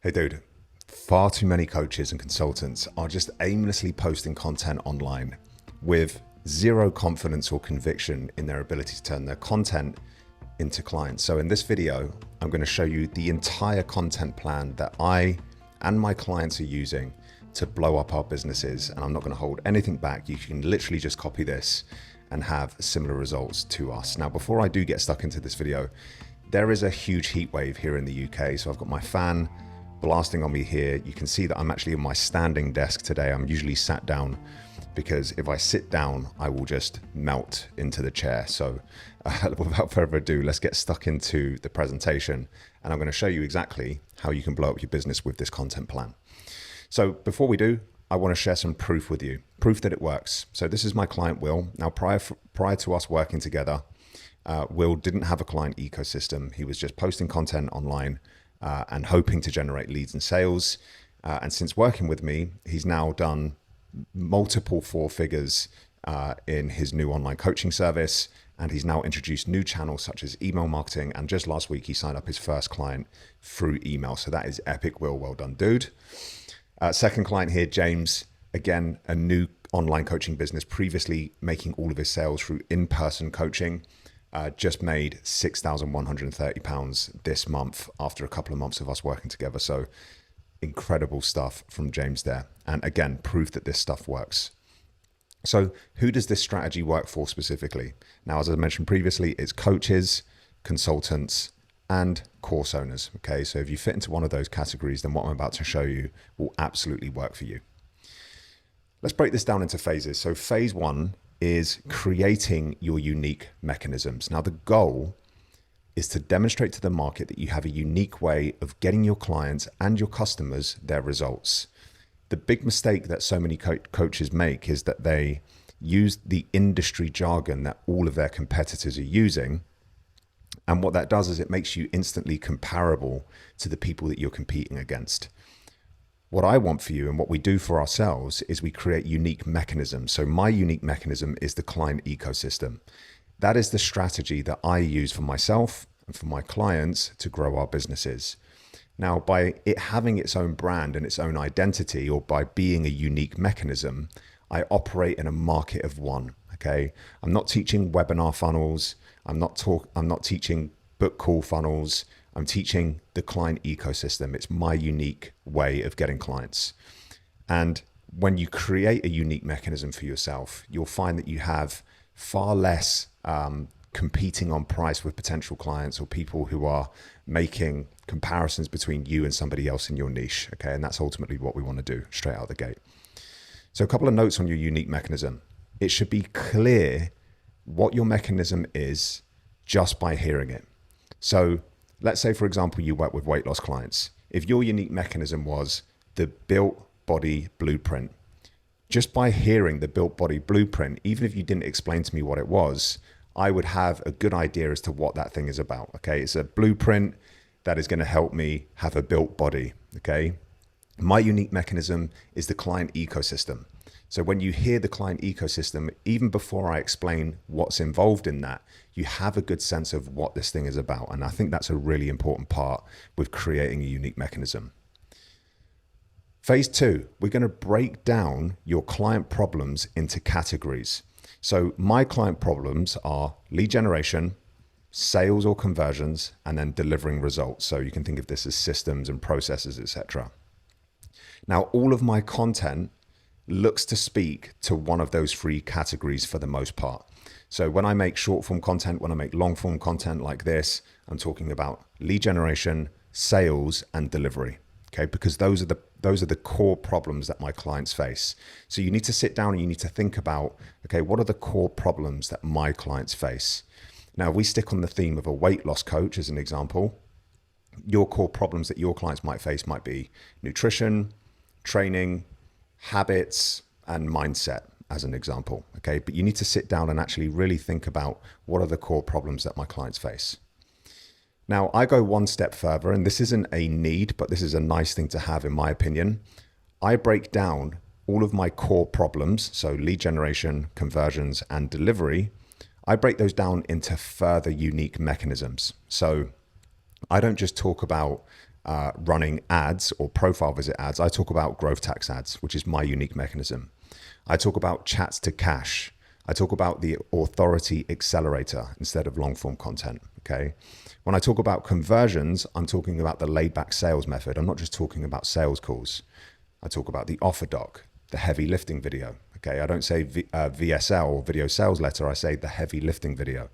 Hey dude, far too many coaches and consultants are just aimlessly posting content online with zero confidence or conviction in their ability to turn their content into clients. So in this video, I'm going to show you the entire content plan that I and my clients are using to blow up our businesses. And I'm not going to hold anything back. You can literally just copy this and have similar results to us. Now, before I do get stuck into this video, there is a huge heat wave here in the UK. So I've got my fan blasting on me here. You can see that I'm actually on my standing desk today. I'm usually sat down because if I sit down, I will just melt into the chair. So without further ado, let's get stuck into the presentation. And I'm going to show you exactly how you can blow up your business with this content plan. So before we do, I want to share some proof with you, proof that it works. So this is my client, Will. Now, prior to us working together, Will didn't have a client ecosystem. He was just posting content online and hoping to generate leads and sales. And since working with me, he's now done multiple four figures in his new online coaching service. And he's now introduced new channels such as email marketing. And just last week, he signed up his first client through email. So that is epic, Will. Well done, dude. Second client here, James. Again, a new online coaching business, previously making all of his sales through in-person coaching. Just made £6,130 this month after a couple of months of us working together. So incredible stuff from James there. And again, proof that this stuff works. So who does this strategy work for specifically? Now, as I mentioned previously, it's coaches, consultants, and course owners. Okay, so if you fit into one of those categories, then what I'm about to show you will absolutely work for you. Let's break this down into phases. So phase one is creating your unique mechanisms. Now, the goal is to demonstrate to the market that you have a unique way of getting your clients and your customers their results. The big mistake that so many coaches make is that they use the industry jargon that all of their competitors are using. And what that does is it makes you instantly comparable to the people that you're competing against. What I want for you and what we do for ourselves is we create unique mechanisms. So my unique mechanism is the client ecosystem. That is the strategy that I use for myself and for my clients to grow our businesses. Now, by it having its own brand and its own identity, or by being a unique mechanism, I operate in a market of one. Okay, I'm not teaching webinar funnels. I'm not teaching book call funnels. I'm teaching the client ecosystem. It's my unique way of getting clients. And when you create a unique mechanism for yourself, you'll find that you have far less competing on price with potential clients or people who are making comparisons between you and somebody else in your niche. Okay, and that's ultimately what we want to do straight out the gate. So a couple of notes on your unique mechanism. It should be clear what your mechanism is just by hearing it. So let's say, for example, you work with weight loss clients. If your unique mechanism was the built body blueprint, just by hearing the built body blueprint, even if you didn't explain to me what it was, I would have a good idea as to what that thing is about. Okay, it's a blueprint that is going to help me have a built body. Okay, my unique mechanism is the client ecosystem. So when you hear the client ecosystem, even before I explain what's involved in that, you have a good sense of what this thing is about. And I think that's a really important part with creating a unique mechanism. Phase two, we're going to break down your client problems into categories. So my client problems are lead generation, sales or conversions, and then delivering results. So you can think of this as systems and processes, etc. Now, all of my content looks to speak to one of those three categories for the most part. So when I make short form content, when I make long form content like this, I'm talking about lead generation, sales, and delivery. Okay, because those are the core problems that my clients face. So you need to sit down and you need to think about, okay, what are the core problems that my clients face? Now, if we stick on the theme of a weight loss coach as an example, your core problems that your clients might face might be nutrition, training, habits, and mindset as an example. Okay, but you need to sit down and actually really think about what are the core problems that my clients face. Now, I go one step further, and this isn't a need, but this is a nice thing to have in my opinion. I break down all of my core problems, so lead generation, conversions, and delivery. I break those down into further unique mechanisms. So I don't just talk about running ads or profile visit ads, I talk about growth tax ads, which is my unique mechanism. I talk about chats to cash. I talk about the authority accelerator instead of long form content. Okay. When I talk about conversions, I'm talking about the laid back sales method. I'm not just talking about sales calls. I talk about the offer doc, the heavy lifting video. Okay. I don't say VSL or video sales letter. I say the heavy lifting video.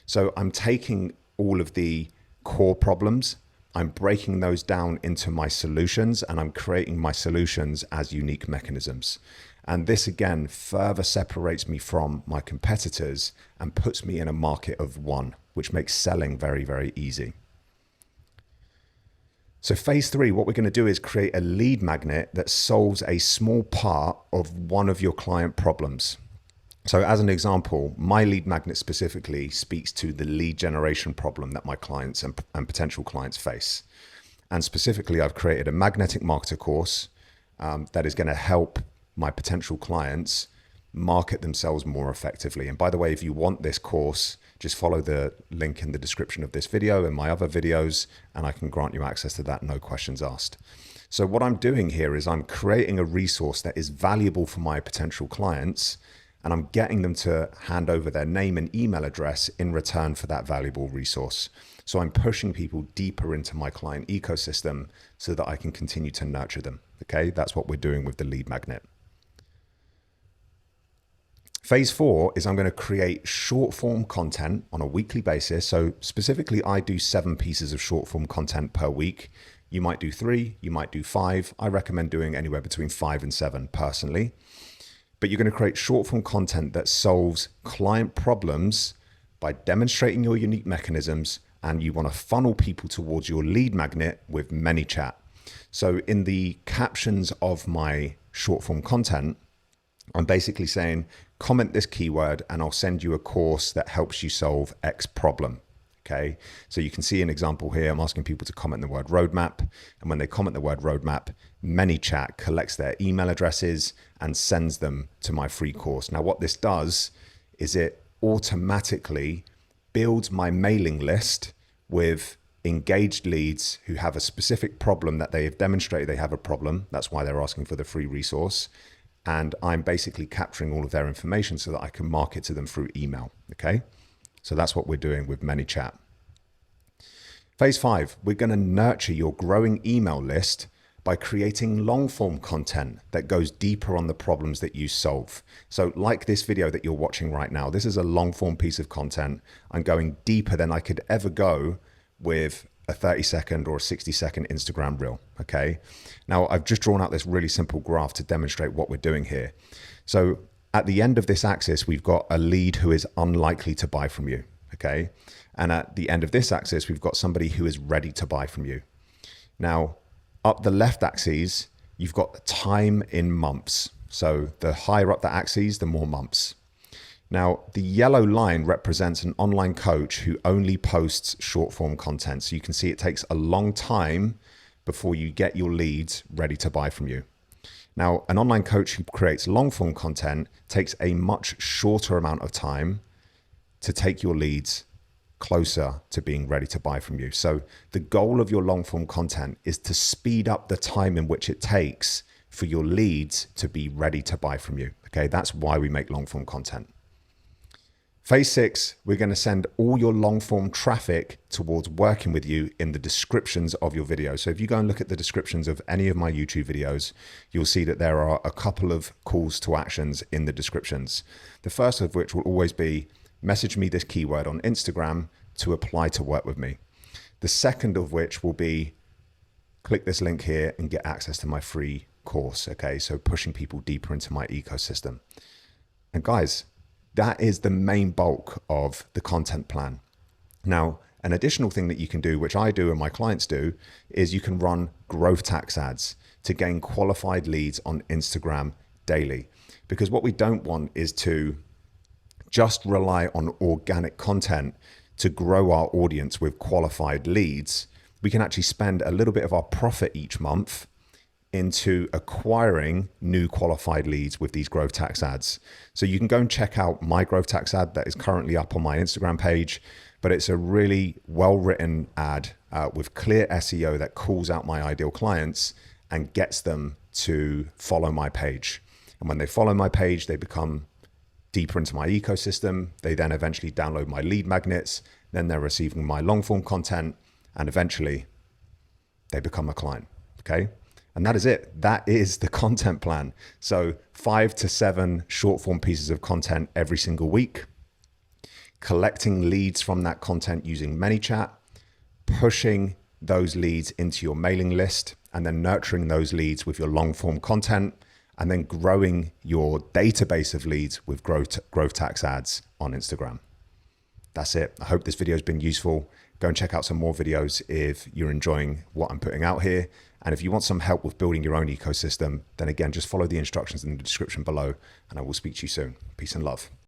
So I'm taking all of the core problems, I'm breaking those down into my solutions, and I'm creating my solutions as unique mechanisms. And this again further separates me from my competitors and puts me in a market of one, which makes selling very, very easy. So phase 3, what we're going to do is create a lead magnet that solves a small part of one of your client problems. So as an example, my lead magnet specifically speaks to the lead generation problem that my clients and potential clients face. And specifically, I've created a magnetic marketer course that is going to help my potential clients market themselves more effectively. And by the way, if you want this course, just follow the link in the description of this video and my other videos, and I can grant you access to that, no questions asked. So what I'm doing here is I'm creating a resource that is valuable for my potential clients, and I'm getting them to hand over their name and email address in return for that valuable resource. So I'm pushing people deeper into my client ecosystem so that I can continue to nurture them. Okay, that's what we're doing with the lead magnet. Phase 4 is I'm going to create short form content on a weekly basis. So specifically, I do 7 pieces of short form content per week. You might do 3, you might do 5. I recommend doing anywhere between 5 and 7 personally. But you're going to create short form content that solves client problems by demonstrating your unique mechanisms, and you want to funnel people towards your lead magnet with ManyChat. So in the captions of my short form content, I'm basically saying, comment this keyword and I'll send you a course that helps you solve X problem. Okay, so you can see an example here. I'm asking people to comment the word roadmap. And when they comment the word roadmap, ManyChat collects their email addresses and sends them to my free course. Now, what this does is it automatically builds my mailing list with engaged leads who have a specific problem that they have demonstrated they have a problem. That's why they're asking for the free resource. And I'm basically capturing all of their information so that I can market to them through email. Okay. So that's what we're doing with ManyChat. Phase 5, we're going to nurture your growing email list by creating long form content that goes deeper on the problems that you solve. So like this video that you're watching right now, this is a long form piece of content. I'm going deeper than I could ever go with a 30-second or a 60-second Instagram reel. Okay. Now I've just drawn out this really simple graph to demonstrate what we're doing here. So at the end of this axis, we've got a lead who is unlikely to buy from you, okay? And at the end of this axis, we've got somebody who is ready to buy from you. Now, up the left axis, you've got time in months. So the higher up the axis, the more months. Now, the yellow line represents an online coach who only posts short form content. So you can see it takes a long time before you get your leads ready to buy from you. Now, an online coach who creates long form content takes a much shorter amount of time to take your leads closer to being ready to buy from you. So the goal of your long form content is to speed up the time in which it takes for your leads to be ready to buy from you. Okay, that's why we make long form content. Phase 6, we're going to send all your long form traffic towards working with you in the descriptions of your video. So if you go and look at the descriptions of any of my YouTube videos, you'll see that there are a couple of calls to actions in the descriptions. The first of which will always be, message me this keyword on Instagram to apply to work with me. The second of which will be, click this link here and get access to my free course. Okay, so pushing people deeper into my ecosystem. And guys, that is the main bulk of the content plan. Now, an additional thing that you can do, which I do and my clients do, is you can run growth tax ads to gain qualified leads on Instagram daily. Because what we don't want is to just rely on organic content to grow our audience with qualified leads. We can actually spend a little bit of our profit each month into acquiring new qualified leads with these growth tax ads. So you can go and check out my growth tax ad that is currently up on my Instagram page, but it's a really well-written ad. with clear SEO that calls out my ideal clients and gets them to follow my page. And when they follow my page, they become deeper into my ecosystem. They then eventually download my lead magnets. Then they're receiving my long form content, and eventually they become a client. Okay. And that is it. That is the content plan. So 5 to 7 short form pieces of content every single week, collecting leads from that content using ManyChat, pushing those leads into your mailing list, and then nurturing those leads with your long form content, and then growing your database of leads with growth tax ads on Instagram. That's it. I hope this video has been useful. Go and check out some more videos if you're enjoying what I'm putting out here. And if you want some help with building your own ecosystem, then again, just follow the instructions in the description below, and I will speak to you soon. Peace and love.